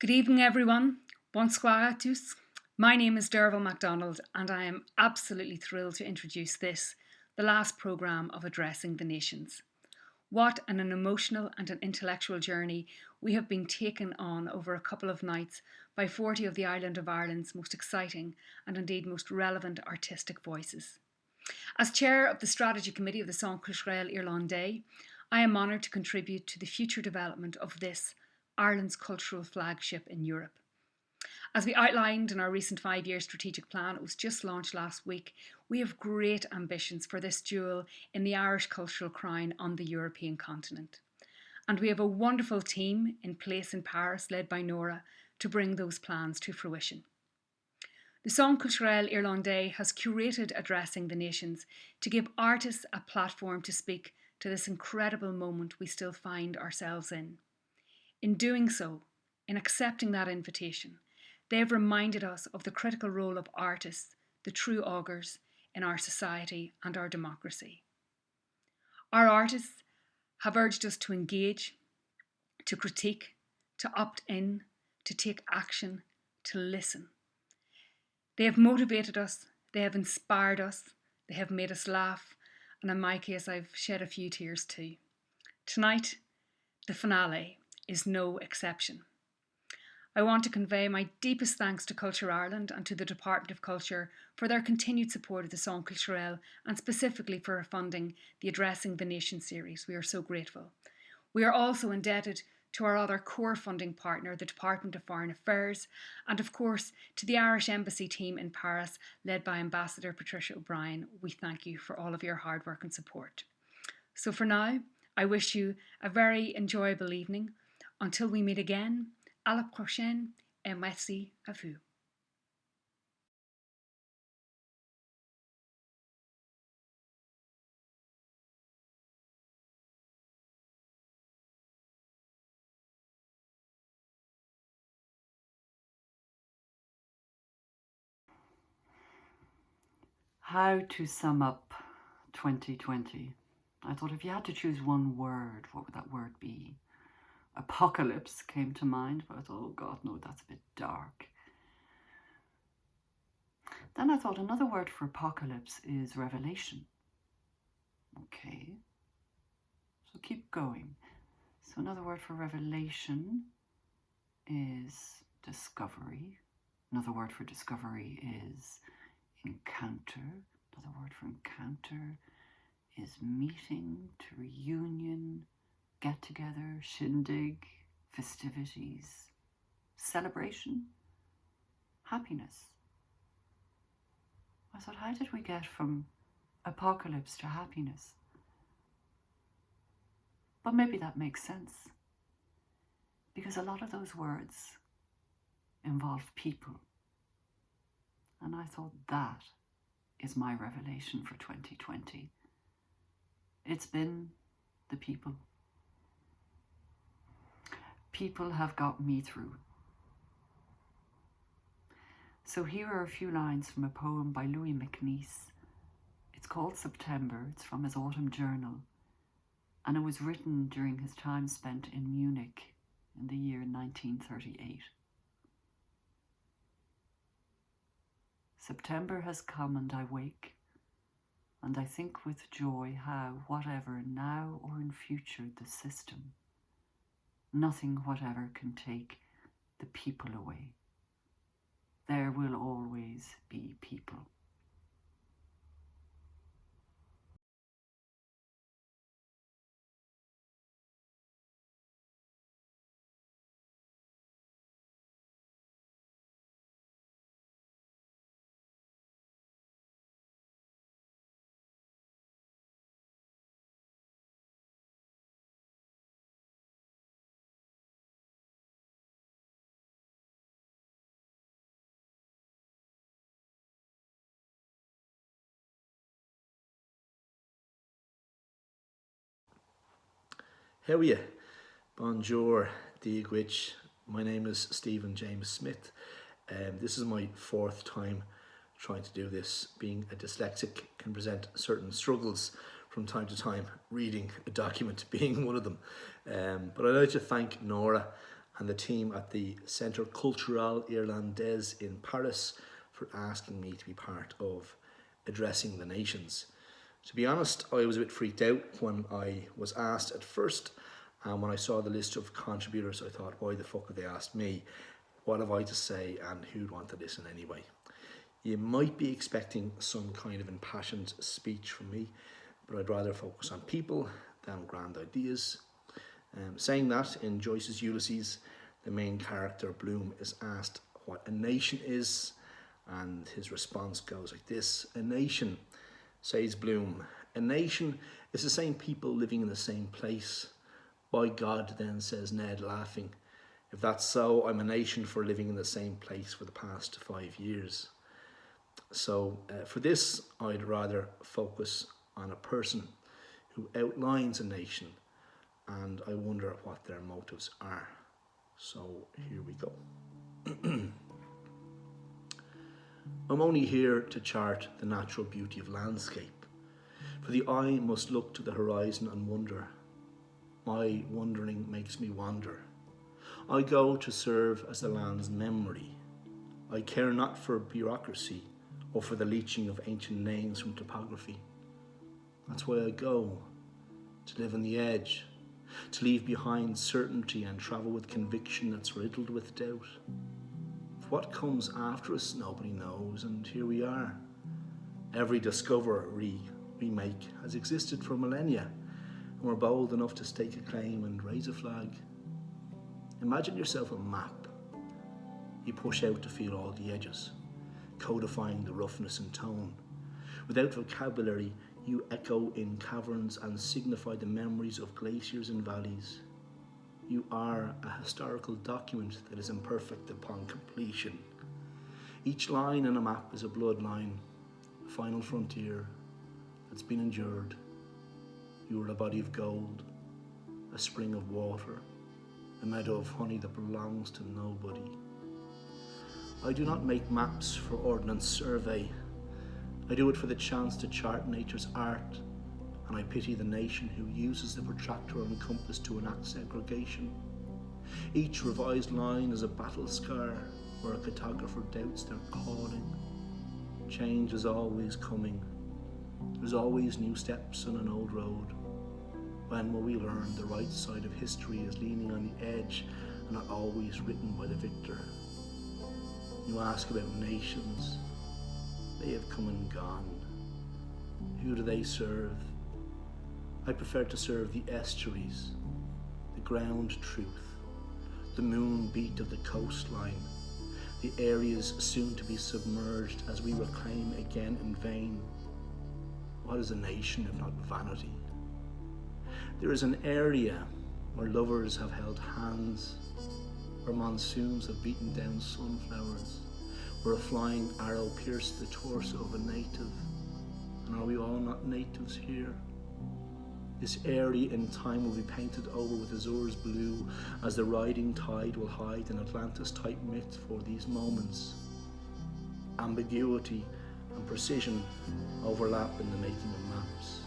Good evening, everyone. Bonsoir à tous. My name is Derval MacDonald, and I am absolutely thrilled to introduce this, the last programme of Addressing the Nations. What an emotional and an intellectual journey we have been taken on over a couple of nights by 40 of the island of Ireland's most exciting and indeed most relevant artistic voices. As chair of the Strategy Committee of the Culturel Irlandais, I am honoured to contribute to the future development of this, Ireland's cultural flagship in Europe. As we outlined in our recent 5-year strategic plan, it was just launched last week, we have great ambitions for this jewel in the Irish cultural crown on the European continent. And we have a wonderful team in place in Paris, led by Nora, to bring those plans to fruition. The Culturel Irlandais has curated Addressing the Nations to give artists a platform to speak to this incredible moment we still find ourselves in. In doing so, in accepting that invitation, they have reminded us of the critical role of artists, the true augurs, in our society and our democracy. Our artists have urged us to engage, to critique, to opt in, to take action, to listen. They have motivated us, they have inspired us, they have made us laugh, and in my case, I've shed a few tears too. Tonight, the finale is no exception. I want to convey my deepest thanks to Culture Ireland and to the Department of Culture for their continued support of the Culturel and specifically for funding the Addressing the Nation series. We are so grateful. We are also indebted to our other core funding partner, the Department of Foreign Affairs, and of course to the Irish Embassy team in Paris, led by Ambassador Patricia O'Brien. We thank you for all of your hard work and support. So for now, I wish you a very enjoyable evening. Until we meet again, à la prochaine et merci à vous. How to sum up 2020? I thought if you had to choose one word, what would that word be? Apocalypse came to mind, but I thought, oh God, no, that's a bit dark. Then I thought another word for apocalypse is revelation. Okay, so keep going. So another word for revelation is discovery. Another word for discovery is encounter. Another word for encounter is meeting, to reunion, get together, shindig, festivities, celebration, happiness. I thought, how did we get from apocalypse to happiness? But maybe that makes sense, because a lot of those words involve people. And I thought that is my revelation for 2020. It's been the people. People have got me through. So here are a few lines from a poem by Louis MacNeice. It's called September. It's from his autumn journal. And it was written during his time spent in Munich in the year 1938. September has come and I wake, and I think with joy how, whatever now or in future the system, nothing whatever can take the people away. There will always be people. How are you? Bonjour, Diagwich. My name is Stephen James Smith. This is my fourth time trying to do this. Being a dyslexic can present certain struggles from time to time, reading a document being one of them. But I'd like to thank Nora and the team at the Centre Culturel Irlandais in Paris for asking me to be part of Addressing the Nations. To be honest, I was a bit freaked out when I was asked at first, and when I saw the list of contributors, I thought, why the fuck have they asked me? What have I to say, and who'd want to listen anyway? You might be expecting some kind of impassioned speech from me, but I'd rather focus on people than grand ideas. Saying that, in Joyce's Ulysses, the main character, Bloom, is asked what a nation is, and his response goes like this: a nation, says Bloom, a nation is the same people living in the same place. By God, then, says Ned, laughing. If that's so, I'm a nation for living in the same place for the past 5 years. So for this, I'd rather focus on a person who outlines a nation, and I wonder what their motives are. So here we go. I'm only here to chart the natural beauty of landscape, for the eye must look to the horizon and wonder. My wondering makes me wander. I go to serve as the land's memory. I care not for bureaucracy or for the leaching of ancient names from topography. That's why I go, to live on the edge, to leave behind certainty and travel with conviction that's riddled with doubt. What comes after us, nobody knows, and here we are. Every discovery we make has existed for millennia, and we're bold enough to stake a claim and raise a flag. Imagine yourself a map. You push out to feel all the edges, codifying the roughness and tone. Without vocabulary, you echo in caverns and signify the memories of glaciers and valleys. You are a historical document that is imperfect upon completion. Each line in a map is a bloodline, a final frontier that's been endured. You are a body of gold, a spring of water, a meadow of honey that belongs to nobody. I do not make maps for ordnance survey. I do it for the chance to chart nature's art, and I pity the nation who uses the protractor and compass to enact segregation. Each revised line is a battle scar where a cartographer doubts their calling. Change is always coming. There's always new steps on an old road. When will we learn the right side of history is leaning on the edge and not always written by the victor? You ask about nations. They have come and gone. Who do they serve? I prefer to serve the estuaries, the ground truth, the moonbeat of the coastline, the areas soon to be submerged as we reclaim again in vain. What is a nation if not vanity? There is an area where lovers have held hands, where monsoons have beaten down sunflowers, where a flying arrow pierced the torso of a native. And are we all not natives here? This area in time will be painted over with azur's blue as the riding tide will hide an Atlantis-type myth for these moments. Ambiguity and precision overlap in the making of maps.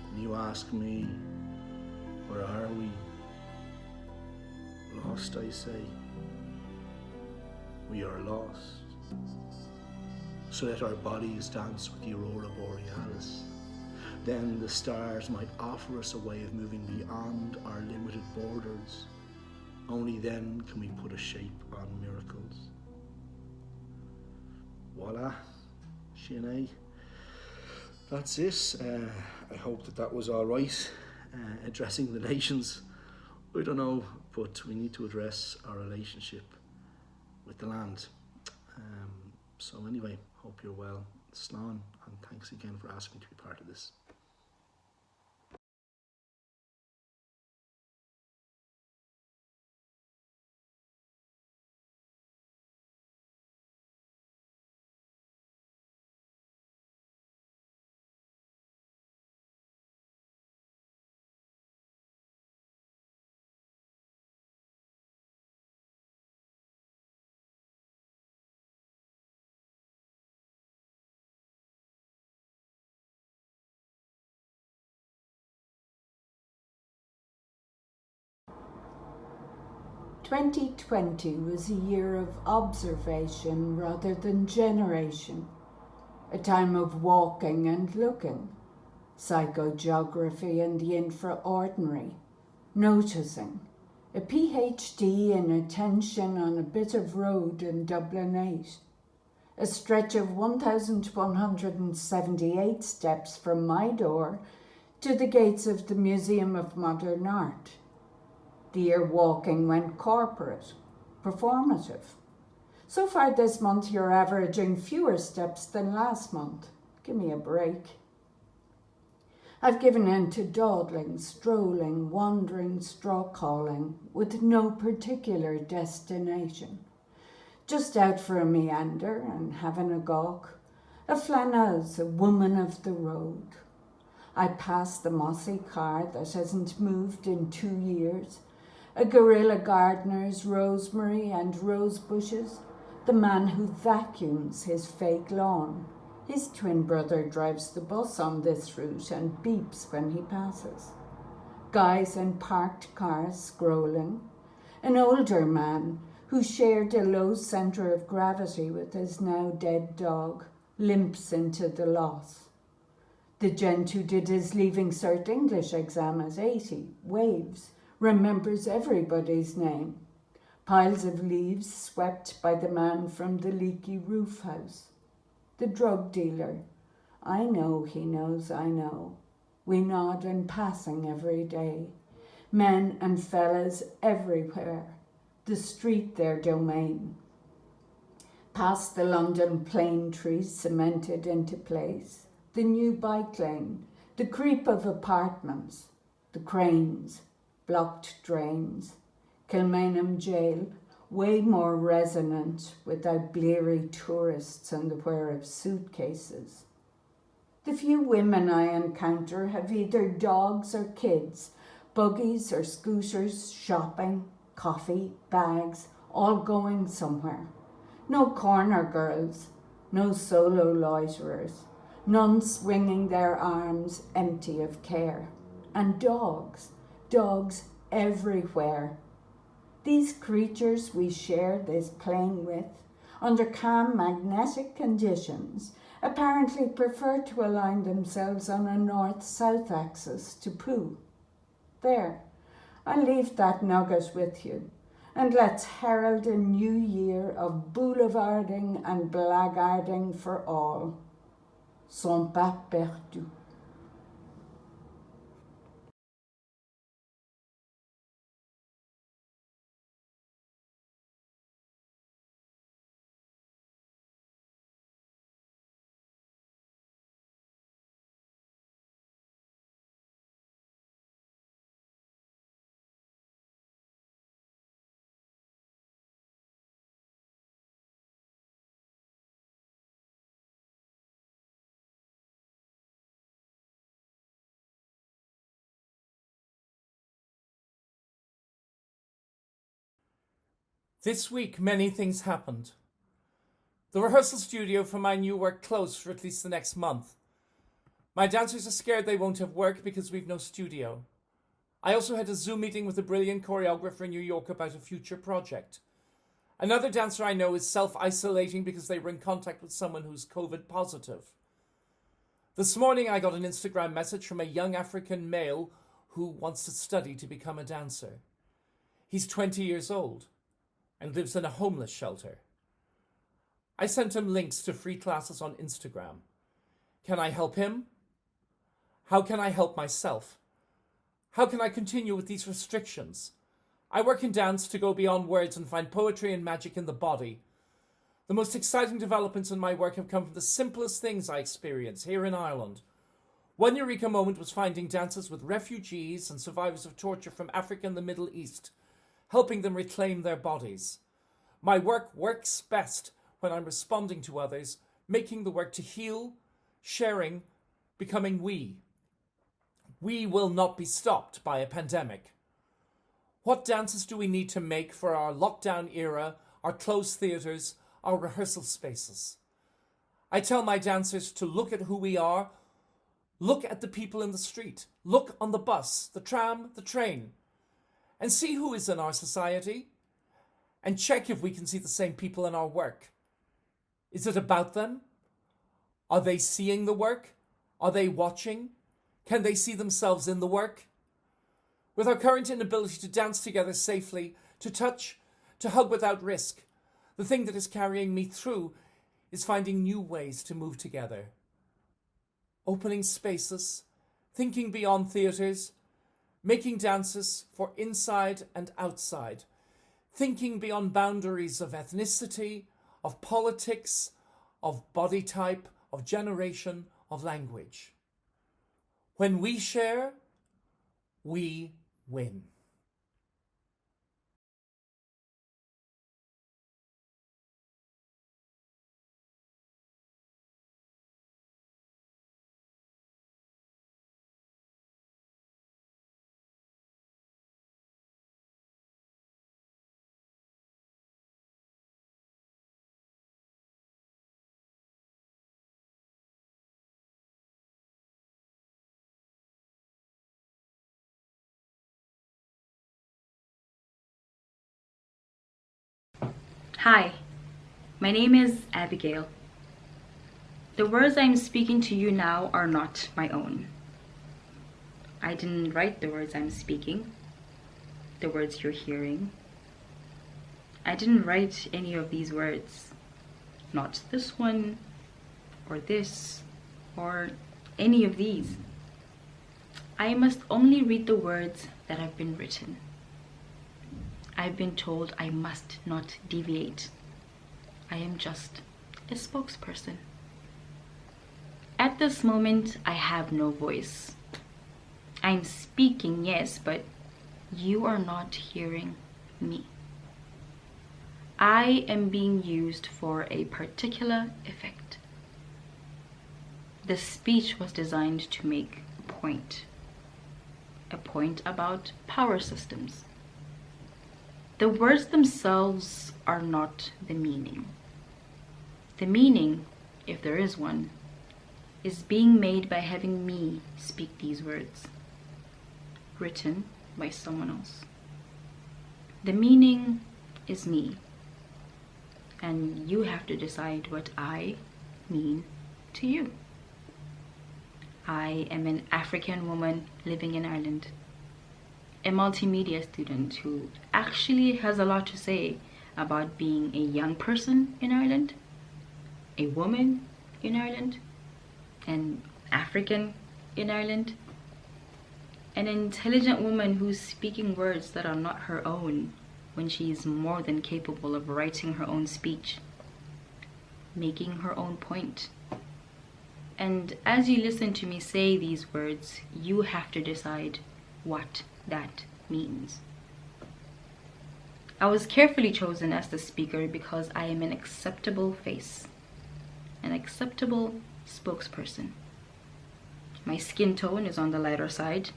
And you ask me, where are we? Lost, I say. We are lost. So let our bodies dance with the aurora borealis. Then the stars might offer us a way of moving beyond our limited borders. Only then can we put a shape on miracles. Voila, Sinead. That's it. I hope that was all right. Addressing the nations. I don't know, but we need to address our relationship with the land. So anyway, hope you're well. Slán, and thanks again for asking me to be part of this. 2020 was a year of observation rather than generation, a time of walking and looking, psychogeography and the infraordinary, noticing, a PhD in attention on a bit of road in Dublin 8, a stretch of 1,178 steps from my door to the gates of the Museum of Modern Art. The year walking went corporate, performative. So far this month you're averaging fewer steps than last month. Give me a break. I've given in to dawdling, strolling, wandering, straw calling, with no particular destination. Just out for a meander and having a gawk. A flanneuse, a woman of the road. I pass the mossy car that hasn't moved in 2 years, a guerrilla gardener's rosemary and rose bushes, the man who vacuums his fake lawn. His twin brother drives the bus on this route and beeps when he passes. Guys in parked cars scrolling. An older man who shared a low centre of gravity with his now dead dog limps into the loss. The gent who did his Leaving Cert English exam at 80 waves, remembers everybody's name. Piles of leaves swept by the man from the leaky roof house. The drug dealer. I know he knows I know. We nod in passing every day. Men and fellas everywhere. The street their domain. Past the London plane trees cemented into place. The new bike lane. The creep of apartments. The cranes. Blocked drains. Kilmainham jail, way more resonant without bleary tourists and the wear of suitcases. The few women I encounter have either dogs or kids, buggies or scooters, shopping, coffee, bags, all going somewhere. No corner girls, no solo loiterers, none swinging their arms empty of care. And dogs everywhere. These creatures we share this plane with, under calm magnetic conditions, apparently prefer to align themselves on a north-south axis to poo. There, I'll leave that nugget with you, and let's herald a new year of boulevarding and blackguarding for all. Sont pas perdus. This week, many things happened. The rehearsal studio for my new work closed for at least the next month. My dancers are scared they won't have work because we've no studio. I also had a Zoom meeting with a brilliant choreographer in New York about a future project. Another dancer I know is self-isolating because they were in contact with someone who's COVID positive. This morning I got an Instagram message from a young African male who wants to study to become a dancer. He's 20 years old and lives in a homeless shelter. I sent him links to free classes on Instagram. Can I help him? How can I help myself? How can I continue with these restrictions? I work in dance to go beyond words and find poetry and magic in the body. The most exciting developments in my work have come from the simplest things I experience here in Ireland. One eureka moment was finding dancers with refugees and survivors of torture from Africa and the Middle East, helping them reclaim their bodies. My work works best when I'm responding to others, making the work to heal, sharing, becoming we. We will not be stopped by a pandemic. What dances do we need to make for our lockdown era, our closed theatres, our rehearsal spaces? I tell my dancers to look at who we are, look at the people in the street, look on the bus, the tram, the train, and see who is in our society. and check if we can see the same people in our work. Is it about them? Are they seeing the work? Are they watching? Can they see themselves in the work? With our current inability to dance together safely, to touch, to hug without risk, the thing that is carrying me through is finding new ways to move together. Opening spaces, thinking beyond theatres, making dances for inside and outside, thinking beyond boundaries of ethnicity, of politics, of body type, of generation, of language. When we share, we win. Hi, my name is Abigail. The words I'm speaking to you now are not my own. I didn't write the words I'm speaking, the words you're hearing. I didn't write any of these words. Not this one, or this, or any of these. I must only read the words that have been written. I've been told I must not deviate. I am just a spokesperson. At this moment, I have no voice. I'm speaking, yes, but you are not hearing me. I am being used for a particular effect. The speech was designed to make a point about power systems. The words themselves are not the meaning. The meaning, if there is one, is being made by having me speak these words, written by someone else. The meaning is me, and you have to decide what I mean to you. I am an African woman living in Ireland, a multimedia student who actually has a lot to say about being a young person in Ireland, a woman in Ireland, an African in Ireland, an intelligent woman who's speaking words that are not her own when she is more than capable of writing her own speech, making her own point. And as you listen to me say these words, you have to decide what that means. I was carefully chosen as the speaker because I am an acceptable face, an acceptable spokesperson. My skin tone is on the lighter side.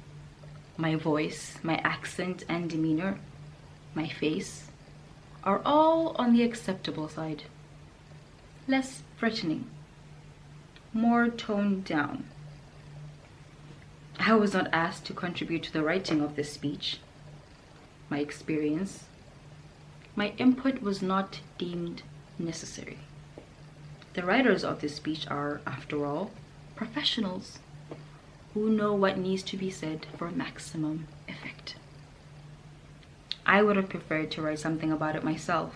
My voice, my accent and demeanor, my face are all on the acceptable side. Less threatening, more toned down. I was not asked to contribute to the writing of this speech. My experience, my input was not deemed necessary. The writers of this speech are, after all, professionals who know what needs to be said for maximum effect. I would have preferred to write something about it myself,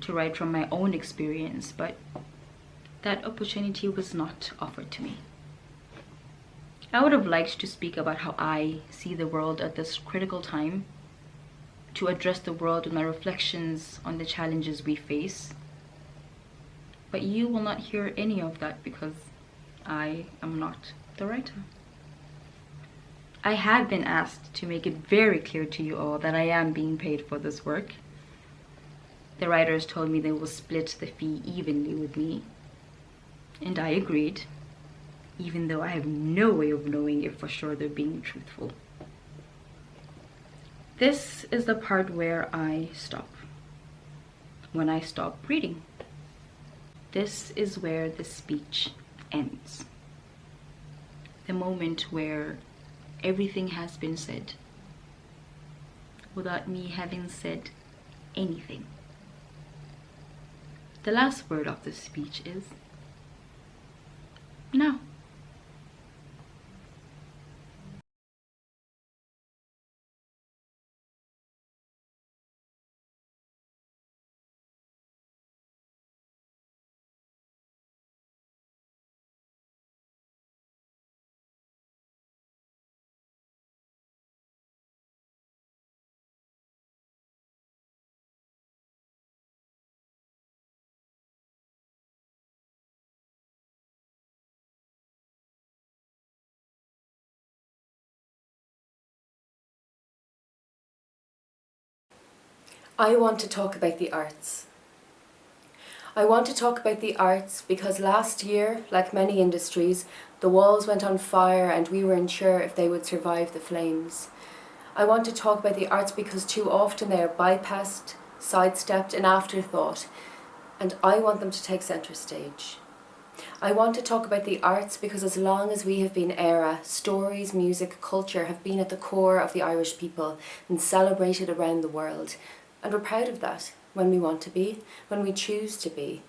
to write from my own experience, but that opportunity was not offered to me. I would have liked to speak about how I see the world at this critical time, to address the world with my reflections on the challenges we face. But you will not hear any of that because I am not the writer. I have been asked to make it very clear to you all that I am being paid for this work. The writers told me they will split the fee evenly with me, and I agreed, even though I have no way of knowing if for sure they're being truthful. This is the part where I stop. When I stop reading. This is where the speech ends. The moment where everything has been said without me having said anything. The last word of this speech is now. I want to talk about the arts. I want to talk about the arts because last year, like many industries, the walls went on fire and we were unsure if they would survive the flames. I want to talk about the arts because too often they are bypassed, sidestepped, an afterthought, and I want them to take centre stage. I want to talk about the arts because as long as we have been ERA, stories, music, culture have been at the core of the Irish people and celebrated around the world. And we're proud of that when we want to be, when we choose to be.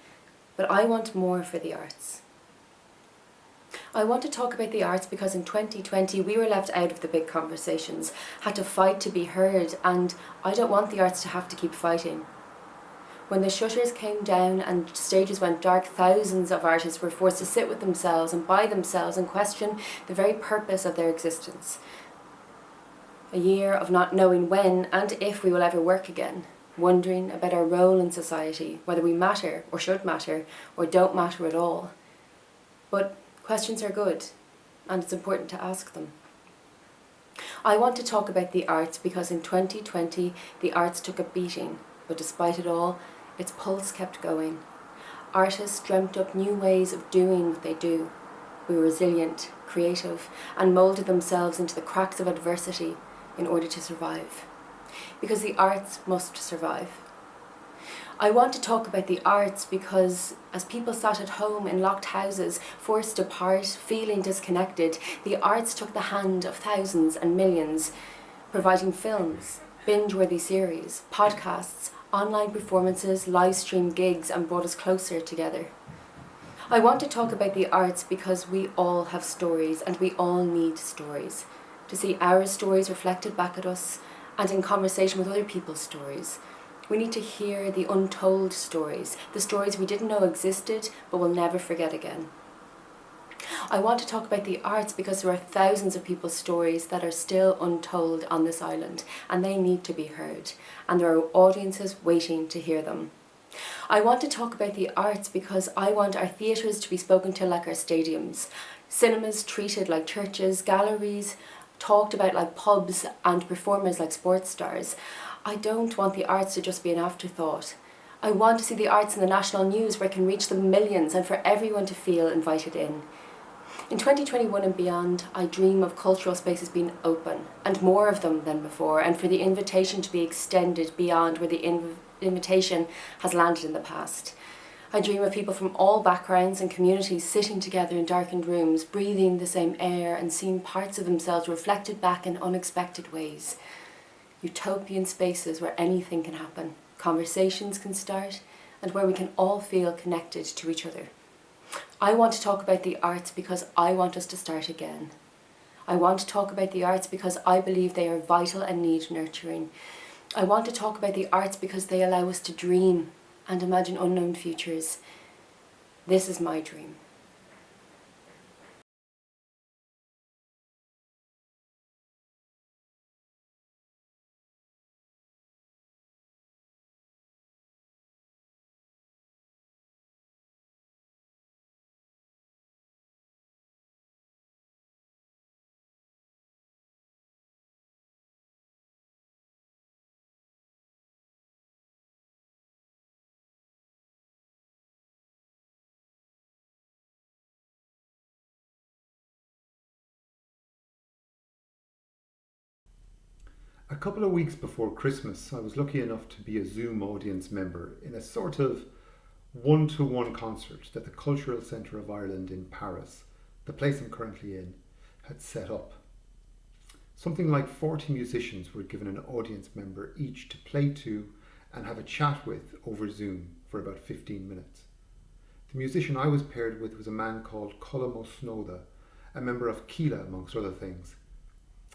But I want more for the arts. I want to talk about the arts because in 2020 we were left out of the big conversations, had to fight to be heard, and I don't want the arts to have to keep fighting. When the shutters came down and stages went dark, thousands of artists were forced to sit with themselves and by themselves and question the very purpose of their existence. A year of not knowing when and if we will ever work again, wondering about our role in society, whether we matter or should matter or don't matter at all. But questions are good, and it's important to ask them. I want to talk about the arts because in 2020 the arts took a beating, but despite it all, its pulse kept going. Artists dreamt up new ways of doing what they do. We were resilient, creative, and moulded themselves into the cracks of adversity in order to survive. Because the arts must survive. I want to talk about the arts because as people sat at home in locked houses, forced apart, feeling disconnected, the arts took the hand of thousands and millions, providing films, binge-worthy series, podcasts, online performances, live-stream gigs, and brought us closer together. I want to talk about the arts because we all have stories and we all need stories. To see our stories reflected back at us and in conversation with other people's stories. We need to hear the untold stories, the stories we didn't know existed but will never forget again. I want to talk about the arts because there are thousands of people's stories that are still untold on this island and they need to be heard, and there are audiences waiting to hear them. I want to talk about the arts because I want our theatres to be spoken to like our stadiums, cinemas treated like churches, galleries talked about like pubs, and performers like sports stars. I don't want the arts to just be an afterthought. I want to see the arts in the national news where it can reach the millions and for everyone to feel invited in. In 2021 and beyond, I dream of cultural spaces being open, and more of them than before, and for the invitation to be extended beyond where the invitation has landed in the past. I dream of people from all backgrounds and communities sitting together in darkened rooms, breathing the same air and seeing parts of themselves reflected back in unexpected ways. Utopian spaces where anything can happen, conversations can start, and where we can all feel connected to each other. I want to talk about the arts because I want us to start again. I want to talk about the arts because I believe they are vital and need nurturing. I want to talk about the arts because they allow us to dream and imagine unknown futures. This is my dream. A couple of weeks before Christmas, I was lucky enough to be a Zoom audience member in a sort of one-to-one concert that the Culturel Centre of Ireland in Paris, the place I'm currently in, had set up. Something like 40 musicians were given an audience member each to play to and have a chat with over Zoom for about 15 minutes. The musician I was paired with was a man called Colm O'Snowda, a member of Keela amongst other things.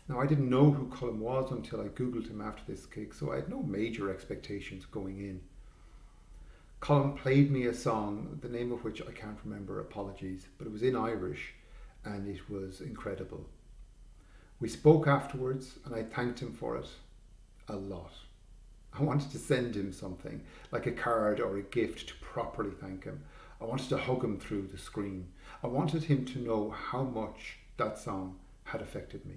Now, I didn't know who Colm was until I googled him after this gig, so I had no major expectations going in. Colm played me a song, the name of which I can't remember, apologies, but it was in Irish and it was incredible. We spoke afterwards and I thanked him for it a lot. I wanted to send him something, like a card or a gift, to properly thank him. I wanted to hug him through the screen. I wanted him to know how much that song had affected me.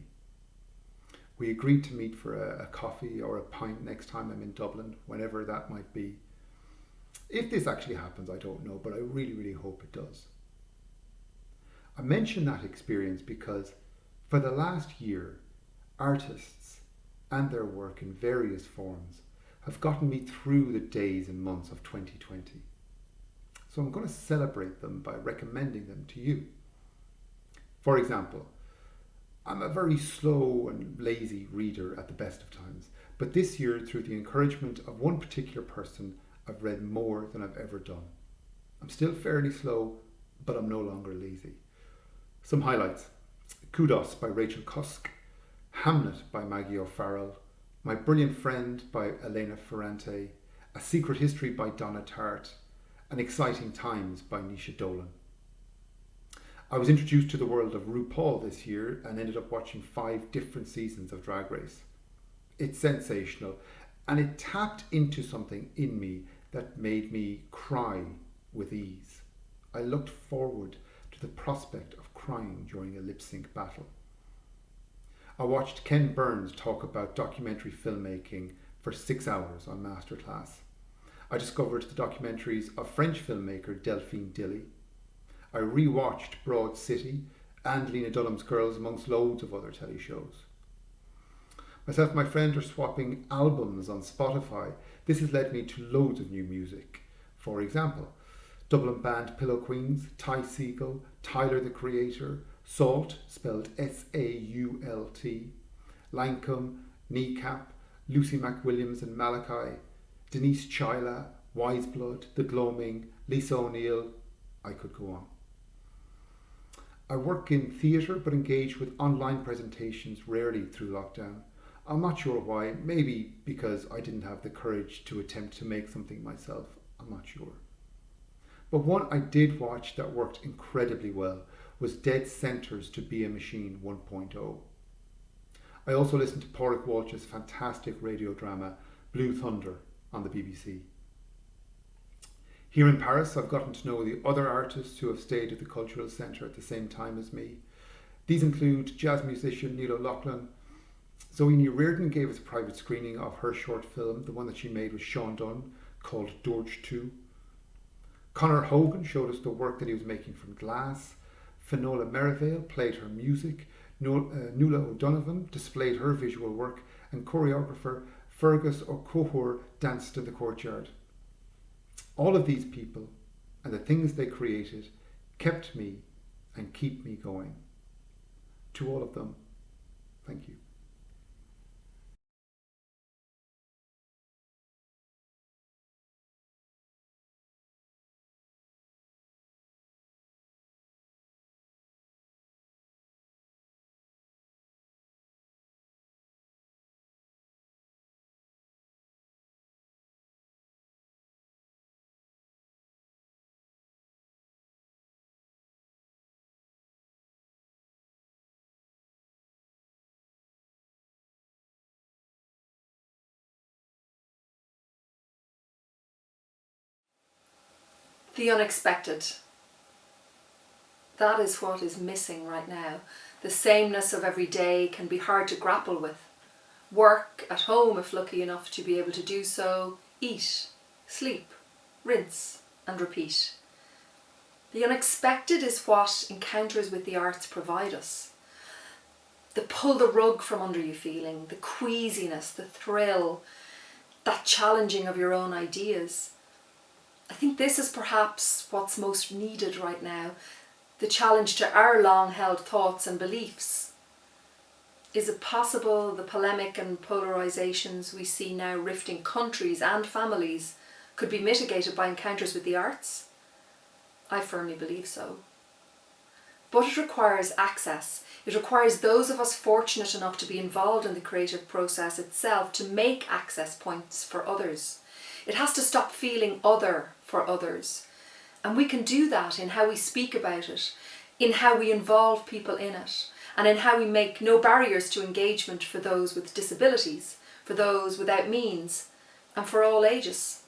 We agreed to meet for a coffee or a pint next time I'm in Dublin, whenever that might be. If this actually happens, I don't know, but I really, really hope it does. I mention that experience because for the last year, artists and their work in various forms have gotten me through the days and months of 2020. So I'm going to celebrate them by recommending them to you. For example, I'm a very slow and lazy reader at the best of times, but this year, through the encouragement of one particular person, I've read more than I've ever done. I'm still fairly slow, but I'm no longer lazy. Some highlights: Kudos by Rachel Cusk, Hamlet by Maggie O'Farrell, My Brilliant Friend by Elena Ferrante, A Secret History by Donna Tartt, and Exciting Times by Nisha Dolan. I was introduced to the world of RuPaul this year and ended up watching 5 different seasons of Drag Race. It's sensational, and it tapped into something in me that made me cry with ease. I looked forward to the prospect of crying during a lip sync battle. I watched Ken Burns talk about documentary filmmaking for 6 hours on Masterclass. I discovered the documentaries of French filmmaker Delphine Dilly. I rewatched Broad City and Lena Dunham's Girls, amongst loads of other telly shows. Myself and my friend are swapping albums on Spotify. This has led me to loads of new music. For example, Dublin band Pillow Queens, Ty Segall, Tyler the Creator, Salt, spelled Sault, Lancome, Kneecap, Lucy McWilliams and Malachi, Denise Chyla, Wiseblood, The Gloaming, Lisa O'Neill. I could go on. I work in theatre but engage with online presentations rarely through lockdown. I'm not sure why, maybe because I didn't have the courage to attempt to make something myself, I'm not sure. But one I did watch that worked incredibly well was Dead Centres to Be a Machine 1.0. I also listened to Pádraig Walsh's fantastic radio drama Blue Thunder on the BBC. Here in Paris, I've gotten to know the other artists who have stayed at the Culturel Centre at the same time as me. These include jazz musician Neil O'Loughlin. Zoe Reardon gave us a private screening of her short film, the one that she made with Sean Dunn, called Dorch 2. Conor Hogan showed us the work that he was making from glass. Finola Merivale played her music. Nuala O'Donovan displayed her visual work, and choreographer Fergus O'Cohor danced in the courtyard. All of these people and the things they created kept me and keep me going. To all of them, thank you. The unexpected. That is what is missing right now. The sameness of every day can be hard to grapple with. Work at home if lucky enough to be able to do so, eat, sleep, rinse and repeat. The unexpected is what encounters with the arts provide us. The pull the rug from under you feeling, the queasiness, the thrill, that challenging of your own ideas. I think this is perhaps what's most needed right now, the challenge to our long-held thoughts and beliefs. Is it possible the polemic and polarisations we see now rifting countries and families could be mitigated by encounters with the arts? I firmly believe so. But it requires access. It requires those of us fortunate enough to be involved in the creative process itself to make access points for others. It has to stop feeling other for others. And we can do that in how we speak about it, in how we involve people in it, and in how we make no barriers to engagement for those with disabilities, for those without means, and for all ages.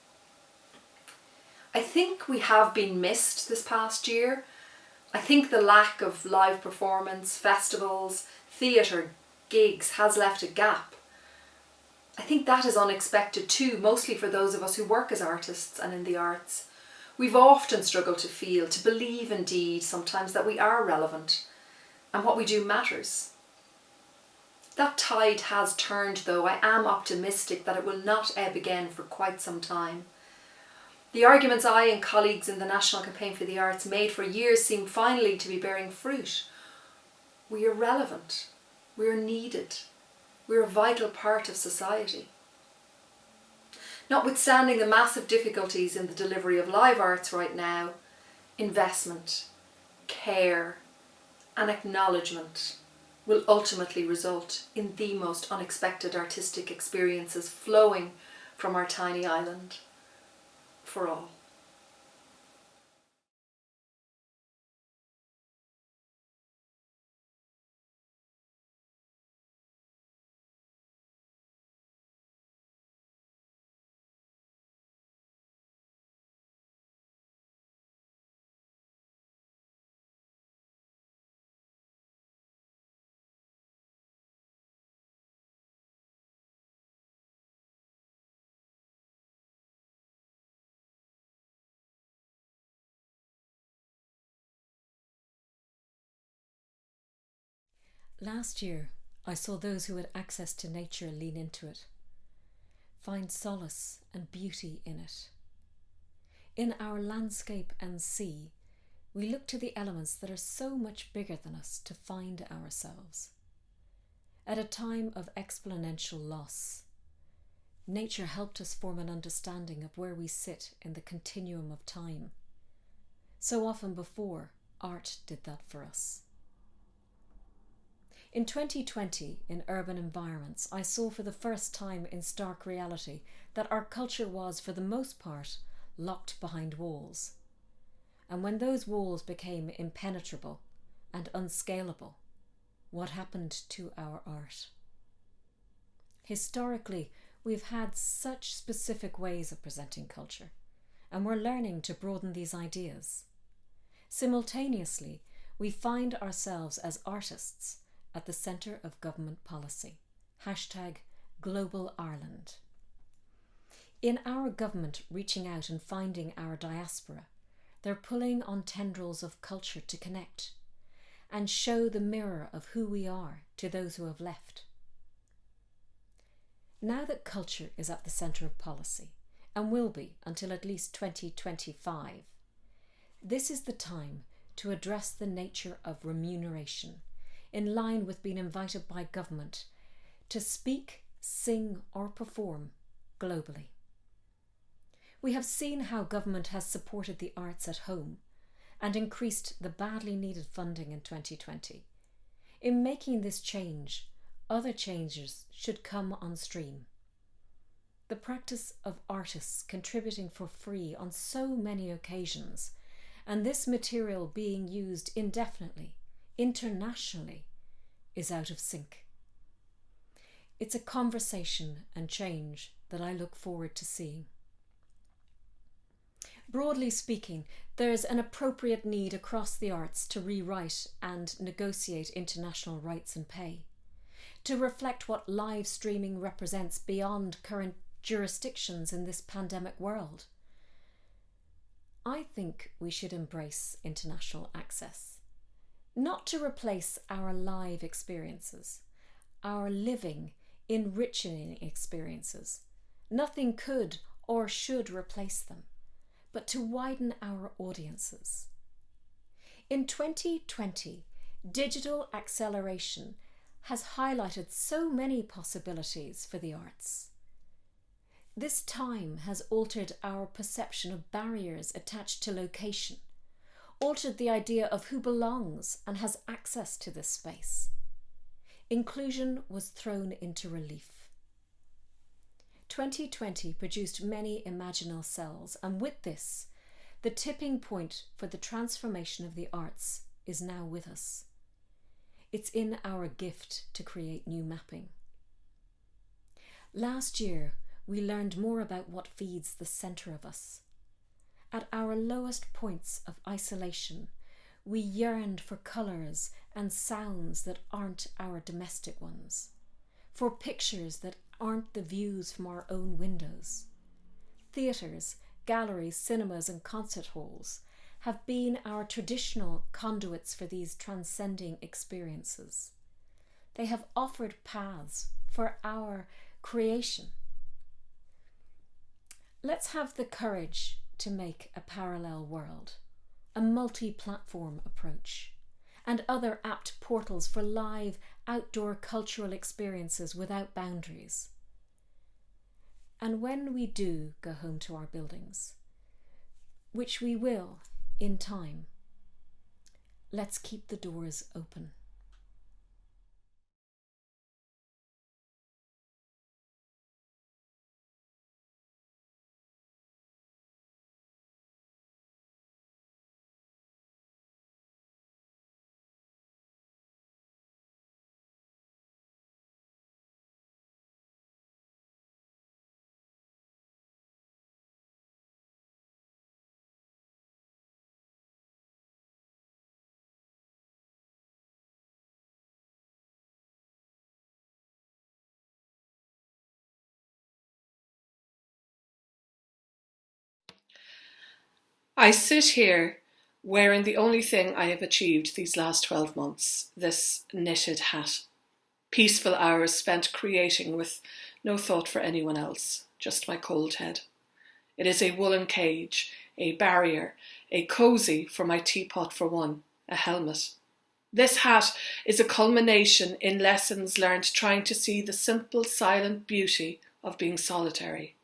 I think we have been missed this past year. I think the lack of live performance, festivals, theatre, gigs has left a gap. I think that is unexpected too, mostly for those of us who work as artists and in the arts. We've often struggled to feel, to believe indeed sometimes that we are relevant and what we do matters. That tide has turned though. I am optimistic that it will not ebb again for quite some time. The arguments I and colleagues in the National Campaign for the Arts made for years seem finally to be bearing fruit. We are relevant. We are needed. We are a vital part of society. Notwithstanding the massive difficulties in the delivery of live arts right now, investment, care, and acknowledgement will ultimately result in the most unexpected artistic experiences flowing from our tiny island for all. Last year, I saw those who had access to nature lean into it, find solace and beauty in it. In our landscape and sea, we look to the elements that are so much bigger than us to find ourselves. At a time of exponential loss, nature helped us form an understanding of where we sit in the continuum of time. So often before, art did that for us. In 2020, in urban environments, I saw for the first time in stark reality that our culture was, for the most part, locked behind walls. And when those walls became impenetrable and unscalable, what happened to our art? Historically, we've had such specific ways of presenting culture, and we're learning to broaden these ideas. Simultaneously, we find ourselves as artists at the centre of government policy. #Global Ireland. In our government reaching out and finding our diaspora, they're pulling on tendrils of culture to connect and show the mirror of who we are to those who have left. Now that culture is at the centre of policy, and will be until at least 2025, this is the time to address the nature of remuneration, in line with being invited by government to speak, sing or perform globally. We have seen how government has supported the arts at home and increased the badly needed funding in 2020. In making this change, other changes should come on stream. The practice of artists contributing for free on so many occasions, and this material being used indefinitely, internationally, is out of sync. It's a conversation and change that I look forward to seeing. Broadly speaking, there's an appropriate need across the arts to rewrite and negotiate international rights and pay, to reflect what live streaming represents beyond current jurisdictions in this pandemic world. I think we should embrace international access, not to replace our live experiences, our living, enriching experiences. Nothing could or should replace them, but to widen our audiences. In 2020, digital acceleration has highlighted so many possibilities for the arts. This time has altered our perception of barriers attached to location, altered the idea of who belongs and has access to this space. Inclusion was thrown into relief. 2020 produced many imaginal cells, and with this, the tipping point for the transformation of the arts is now with us. It's in our gift to create new mapping. Last year, we learned more about what feeds the centre of us. At our lowest points of isolation, we yearned for colours and sounds that aren't our domestic ones, for pictures that aren't the views from our own windows. Theatres, galleries, cinemas and concert halls have been our traditional conduits for these transcending experiences. They have offered paths for our creation. Let's have the courage to make a parallel world, a multi-platform approach, and other apt portals for live outdoor cultural experiences without boundaries. And when we do go home to our buildings, which we will in time, let's keep the doors open. I sit here wearing the only thing I have achieved these last 12 months, this knitted hat. Peaceful hours spent creating with no thought for anyone else, just my cold head. It is a woolen cage, a barrier, a cosy for my teapot for one, a helmet. This hat is a culmination in lessons learned trying to see the simple, silent beauty of being solitary.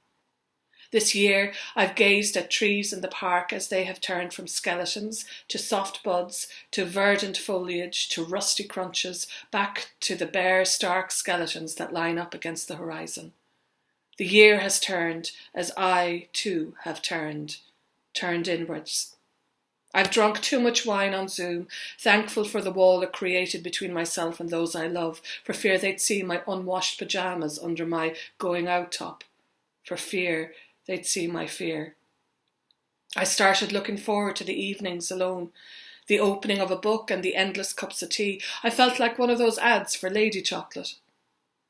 This year, I've gazed at trees in the park as they have turned from skeletons to soft buds, to verdant foliage, to rusty crunches, back to the bare, stark skeletons that line up against the horizon. The year has turned as I, too, have turned inwards. I've drunk too much wine on Zoom, thankful for the wall it created between myself and those I love, for fear they'd see my unwashed pyjamas under my going out top, for fear they'd see my fear. I started looking forward to the evenings alone, the opening of a book and the endless cups of tea. I felt like one of those ads for Lady Chocolate.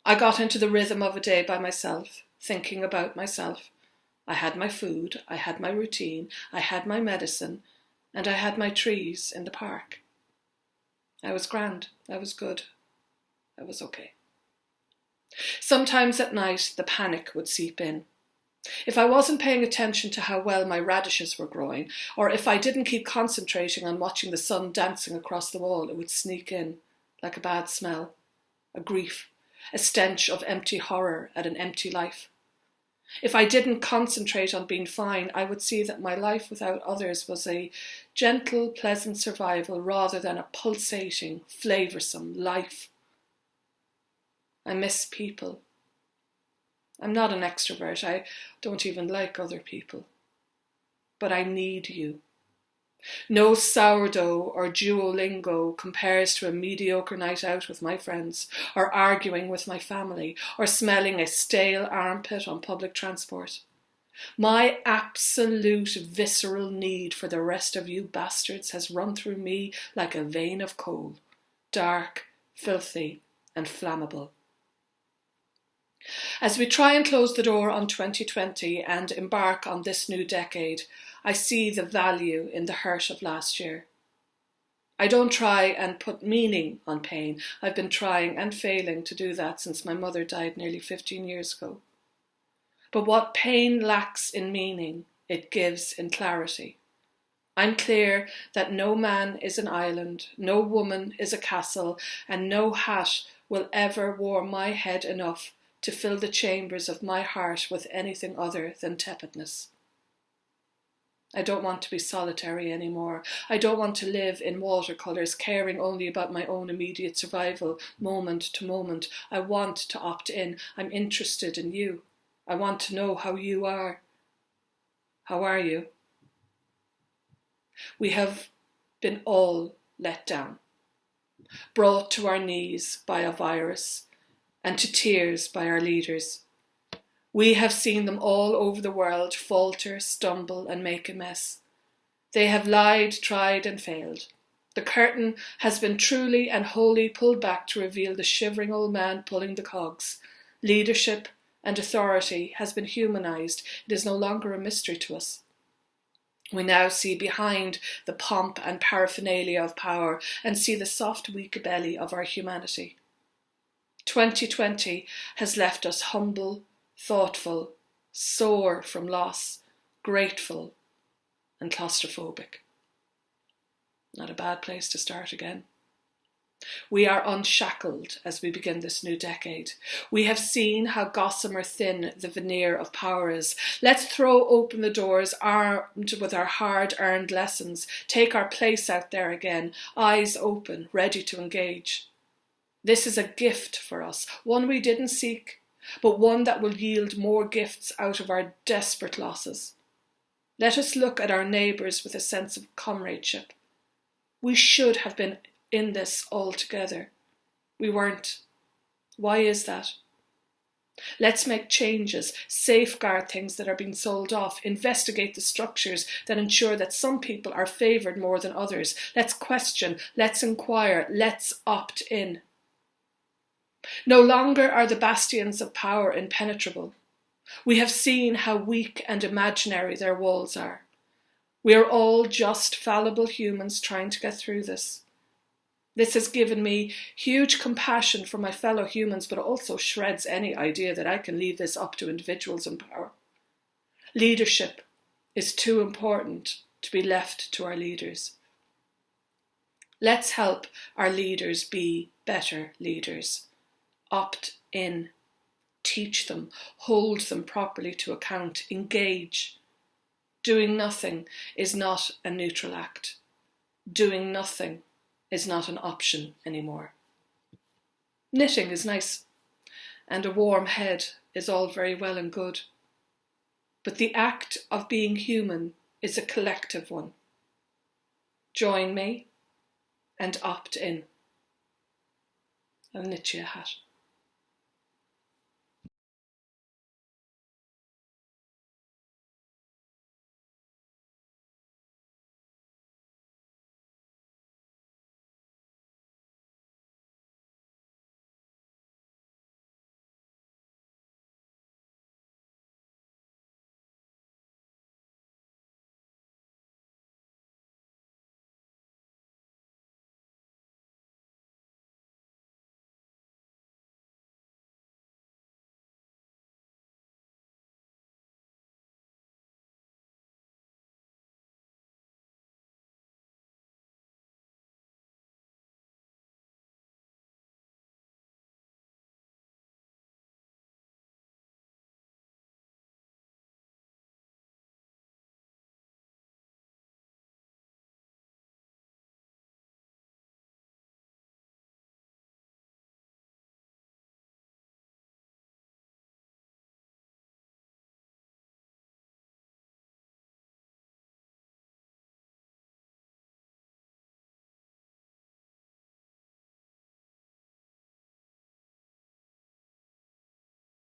I got into the rhythm of a day by myself, thinking about myself. I had my food, I had my routine, I had my medicine, and I had my trees in the park. I was grand, I was good, I was okay. Sometimes at night the panic would seep in. If I wasn't paying attention to how well my radishes were growing, or if I didn't keep concentrating on watching the sun dancing across the wall, it would sneak in like a bad smell, a grief, a stench of empty horror at an empty life. If I didn't concentrate on being fine, I would see that my life without others was a gentle, pleasant survival rather than a pulsating, flavoursome life. I miss people. I'm not an extrovert. I don't even like other people. But I need you. No sourdough or Duolingo compares to a mediocre night out with my friends, or arguing with my family, or smelling a stale armpit on public transport. My absolute visceral need for the rest of you bastards has run through me like a vein of coal, dark, filthy, and flammable. As we try and close the door on 2020 and embark on this new decade, I see the value in the hurt of last year. I don't try and put meaning on pain. I've been trying and failing to do that since my mother died nearly 15 years ago. But what pain lacks in meaning, it gives in clarity. I'm clear that no man is an island, no woman is a castle, and no hat will ever warm my head enough to fill the chambers of my heart with anything other than tepidness. I don't want to be solitary anymore. I don't want to live in watercolours, caring only about my own immediate survival, moment to moment. I want to opt in. I'm interested in you. I want to know how you are. How are you? We have been all let down, brought to our knees by a virus and to tears by our leaders. We have seen them all over the world falter, stumble and make a mess. They have lied, tried and failed. The curtain has been truly and wholly pulled back to reveal the shivering old man pulling the cogs. Leadership and authority has been humanised. It is no longer a mystery to us. We now see behind the pomp and paraphernalia of power and see the soft, weak belly of our humanity. 2020 has left us humble, thoughtful, sore from loss, grateful and claustrophobic. Not a bad place to start again. We are unshackled as we begin this new decade. We have seen how gossamer thin the veneer of power is. Let's throw open the doors armed with our hard-earned lessons, take our place out there again, eyes open, ready to engage. This is a gift for us, one we didn't seek, but one that will yield more gifts out of our desperate losses. Let us look at our neighbours with a sense of comradeship. We should have been in this all together. We weren't. Why is that? Let's make changes, safeguard things that are being sold off, investigate the structures that ensure that some people are favoured more than others. Let's question, let's inquire, let's opt in. No longer are the bastions of power impenetrable. We have seen how weak and imaginary their walls are. We are all just fallible humans trying to get through this. This has given me huge compassion for my fellow humans, but also shreds any idea that I can leave this up to individuals in power. Leadership is too important to be left to our leaders. Let's help our leaders be better leaders. Opt in, teach them, hold them properly to account, engage. Doing nothing is not a neutral act. Doing nothing is not an option anymore. Knitting is nice, and a warm head is all very well and good. But the act of being human is a collective one. Join me and opt in. I'll knit you a hat.